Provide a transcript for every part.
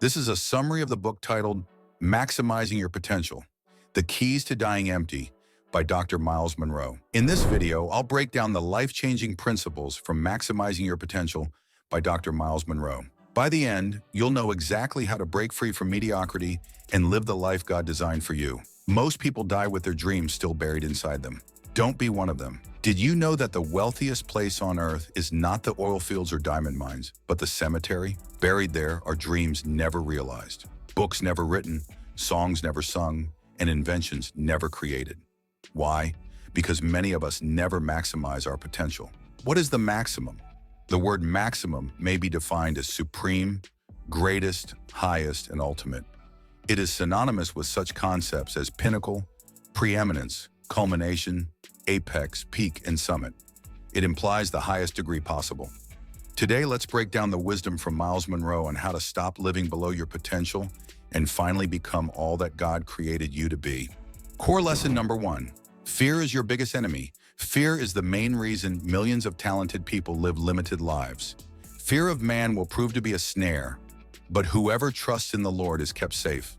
This is a summary of the book titled Maximizing Your Potential: The Keys to Dying Empty by Dr. Myles Munroe. In this video, I'll break down the life-changing principles from Maximizing Your Potential by Dr. Myles Munroe. By the end, you'll know exactly how to break free from mediocrity and live the life God designed for you. Most people die with their dreams still buried inside them. Don't be one of them. Did you know that the wealthiest place on earth is not the oil fields or diamond mines, but the cemetery? Buried there are dreams never realized, books never written, songs never sung, and inventions never created. Why? Because many of us never maximize our potential. What is the maximum? The word maximum may be defined as supreme, greatest, highest, and ultimate. It is synonymous with such concepts as pinnacle, preeminence, culmination, apex, peak, and summit. It implies the highest degree possible. Today, let's break down the wisdom from Myles Munroe on how to stop living below your potential and finally become all that God created you to be. Core lesson number 1. Fear is your biggest enemy. Fear is the main reason millions of talented people live limited lives. Fear of man will prove to be a snare, but whoever trusts in the Lord is kept safe.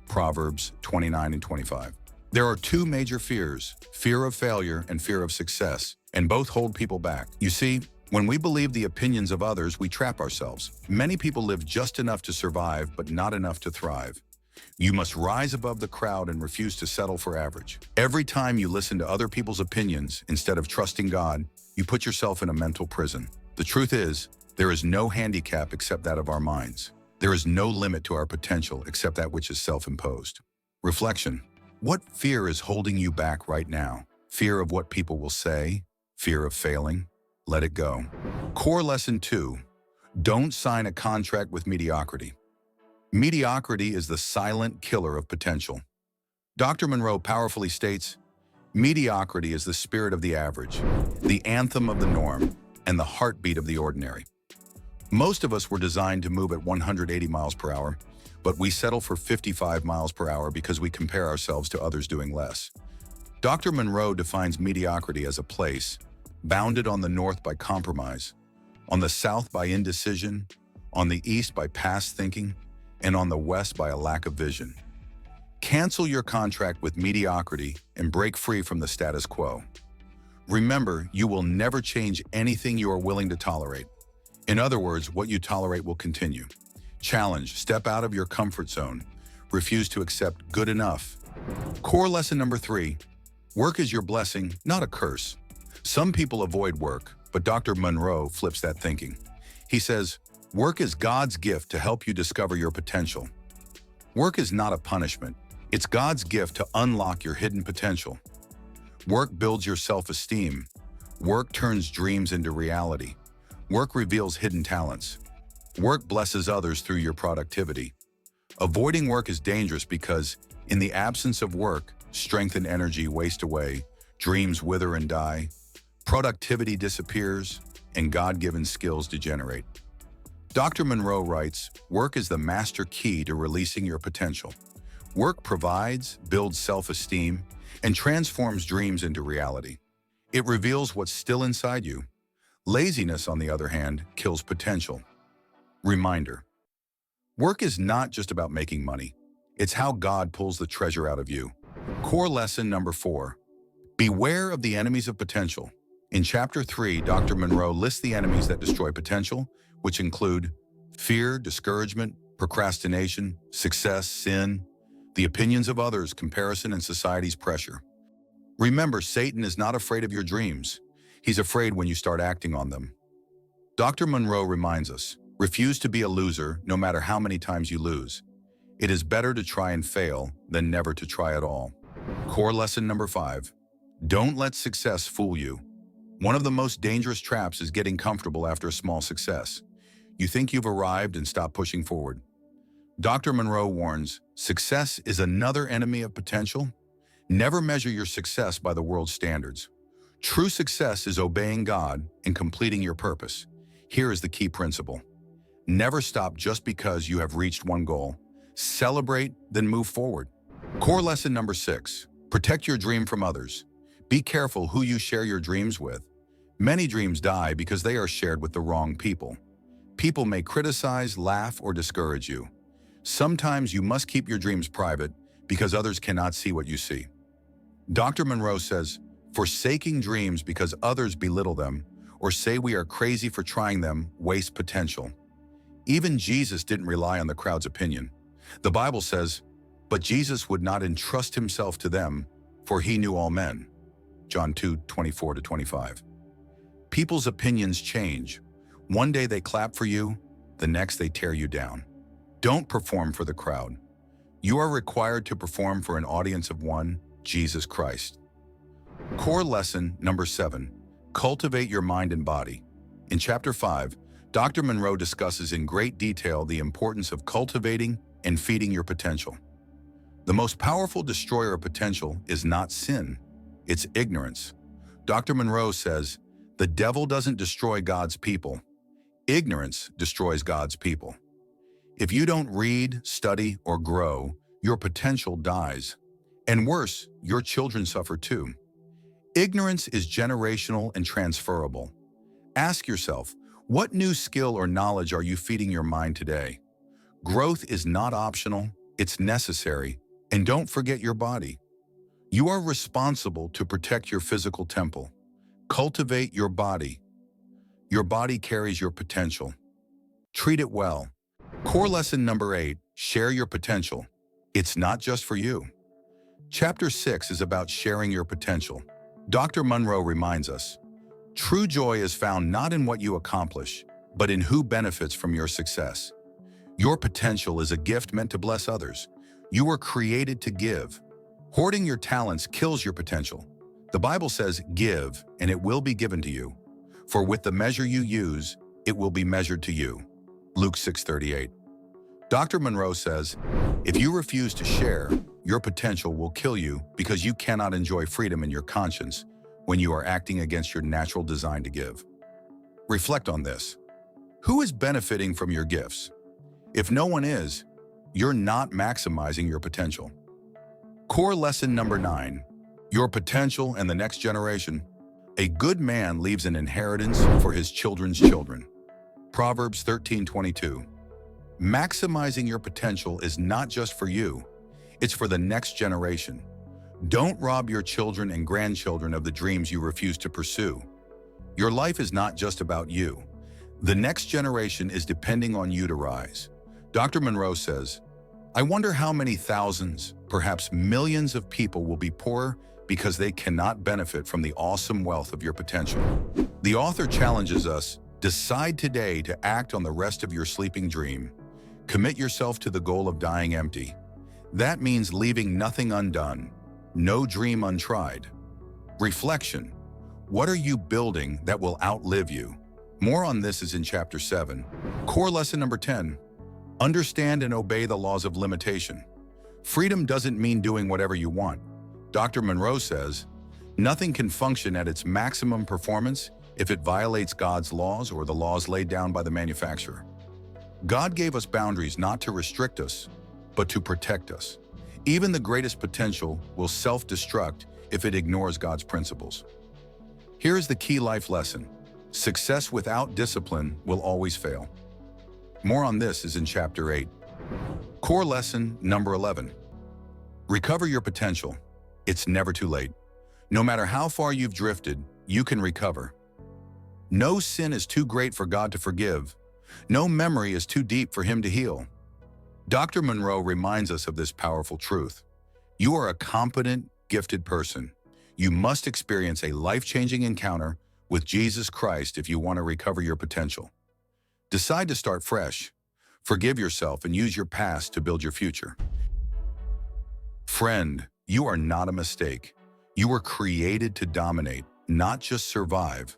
Proverbs 29 and 25. There are two major fears, fear of failure and fear of success, and both hold people back. You see, when we believe the opinions of others, we trap ourselves. Many people live just enough to survive, but not enough to thrive. You must rise above the crowd and refuse to settle for average. Every time you listen to other people's opinions instead of trusting God, you put yourself in a mental prison. The truth is, there is no handicap except that of our minds. There is no limit to our potential except that which is self-imposed. Reflection. What fear is holding you back right now? Fear of what people will say? Fear of failing? Let it go. Core lesson 2. Don't sign a contract with mediocrity. Mediocrity is the silent killer of potential. Dr. Munroe powerfully states, mediocrity is the spirit of the average, the anthem of the norm, and the heartbeat of the ordinary. Most of us were designed to move at 180 miles per hour, but we settle for 55 miles per hour because we compare ourselves to others doing less. Dr. Munroe defines mediocrity as a place bounded on the north by compromise, on the south by indecision, on the east by past thinking, and on the west by a lack of vision. Cancel your contract with mediocrity and break free from the status quo. Remember, you will never change anything you are willing to tolerate. In other words, what you tolerate will continue. Challenge, step out of your comfort zone. Refuse to accept good enough. Core lesson number 3. Work is your blessing, not a curse. Some people avoid work, but Dr. Munroe flips that thinking. He says, work is God's gift to help you discover your potential. Work is not a punishment. It's God's gift to unlock your hidden potential. Work builds your self-esteem. Work turns dreams into reality. Work reveals hidden talents. Work blesses others through your productivity. Avoiding work is dangerous because, in the absence of work, strength and energy waste away, dreams wither and die, productivity disappears, and God-given skills degenerate. Dr. Munroe writes, work is the master key to releasing your potential. Work provides, builds self-esteem, and transforms dreams into reality. It reveals what's still inside you. Laziness, on the other hand, kills potential. Reminder. Work is not just about making money. It's how God pulls the treasure out of you. Core lesson number 4. Beware of the enemies of potential. In Chapter 3, Dr. Munroe lists the enemies that destroy potential, which include fear, discouragement, procrastination, success, sin, the opinions of others, comparison, and society's pressure. Remember, Satan is not afraid of your dreams. He's afraid when you start acting on them. Dr. Munroe reminds us, refuse to be a loser no matter how many times you lose. It is better to try and fail than never to try at all. Core lesson number 5. Don't let success fool you. One of the most dangerous traps is getting comfortable after a small success. You think you've arrived and stop pushing forward. Dr. Munroe warns, success is another enemy of potential. Never measure your success by the world's standards. True success is obeying God and completing your purpose. Here is the key principle. Never stop just because you have reached one goal. Celebrate, then move forward. Core lesson number 6. Protect your dream from others. Be careful who you share your dreams with. Many dreams die because they are shared with the wrong people. People may criticize, laugh, or discourage you. Sometimes you must keep your dreams private because others cannot see what you see. Dr. Munroe says, forsaking dreams because others belittle them or say we are crazy for trying them wastes potential. Even Jesus didn't rely on the crowd's opinion. The Bible says, but Jesus would not entrust himself to them, for he knew all men. John 2:24-25. People's opinions change. One day they clap for you, the next they tear you down. Don't perform for the crowd. You are required to perform for an audience of one, Jesus Christ. Core lesson number 7, cultivate your mind and body. In chapter 5, Dr. Munroe discusses in great detail the importance of cultivating and feeding your potential. The most powerful destroyer of potential is not sin, it's ignorance. Dr. Munroe says, the devil doesn't destroy God's people. Ignorance destroys God's people. If you don't read, study, or grow, your potential dies. And worse, your children suffer too. Ignorance is generational and transferable. Ask yourself, what new skill or knowledge are you feeding your mind today? Growth is not optional, it's necessary. And don't forget your body. You are responsible to protect your physical temple. Cultivate your body. Your body carries your potential. Treat it well. Core lesson number 8, share your potential. It's not just for you. Chapter 6 is about sharing your potential. Dr. Munroe reminds us, true joy is found not in what you accomplish, but in who benefits from your success. Your potential is a gift meant to bless others. You were created to give. Hoarding your talents kills your potential. The Bible says, give, and it will be given to you. For with the measure you use, it will be measured to you. Luke 6:38. Dr. Munroe says, if you refuse to share, your potential will kill you because you cannot enjoy freedom in your conscience when you are acting against your natural design to give. Reflect on this. Who is benefiting from your gifts? If no one is, you're not maximizing your potential. Core lesson number 9, your potential and the next generation. A good man leaves an inheritance for his children's children. Proverbs 13:22. Maximizing your potential is not just for you, it's for the next generation. Don't rob your children and grandchildren of the dreams you refuse to pursue. Your life is not just about you. The next generation is depending on you to rise. Dr. Munroe says, I wonder how many thousands, perhaps millions of people will be poor because they cannot benefit from the awesome wealth of your potential. The author challenges us, decide today to act on the rest of your sleeping dream. Commit yourself to the goal of dying empty. That means leaving nothing undone, no dream untried. Reflection. What are you building that will outlive you? More on this is in chapter 7. Core lesson number 10. Understand and obey the laws of limitation. Freedom doesn't mean doing whatever you want. Dr. Munroe says, nothing can function at its maximum performance if it violates God's laws or the laws laid down by the manufacturer. God gave us boundaries not to restrict us, but to protect us. Even the greatest potential will self-destruct if it ignores God's principles. Here is the key life lesson. Success without discipline will always fail. More on this is in chapter 8. Core lesson number 11. Recover your potential. It's never too late. No matter how far you've drifted, you can recover. No sin is too great for God to forgive. No memory is too deep for Him to heal. Dr. Munroe reminds us of this powerful truth. You are a competent, gifted person. You must experience a life-changing encounter with Jesus Christ if you want to recover your potential. Decide to start fresh. Forgive yourself and use your past to build your future. Friend, you are not a mistake. You were created to dominate, not just survive.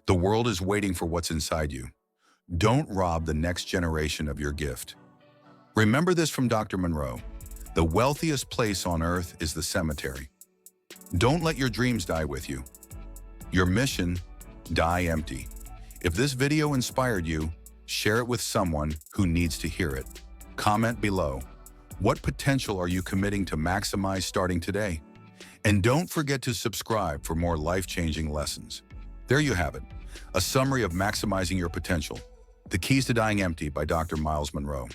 The world is waiting for what's inside you. Don't rob the next generation of your gift. Remember this from Dr. Munroe. The wealthiest place on earth is the cemetery. Don't let your dreams die with you. Your mission, die empty. If this video inspired you, share it with someone who needs to hear it. Comment below. What potential are you committing to maximize starting today? And don't forget to subscribe for more life-changing lessons. There you have it, a summary of maximizing your potential. The Keys to Dying Empty by Dr. Myles Munroe.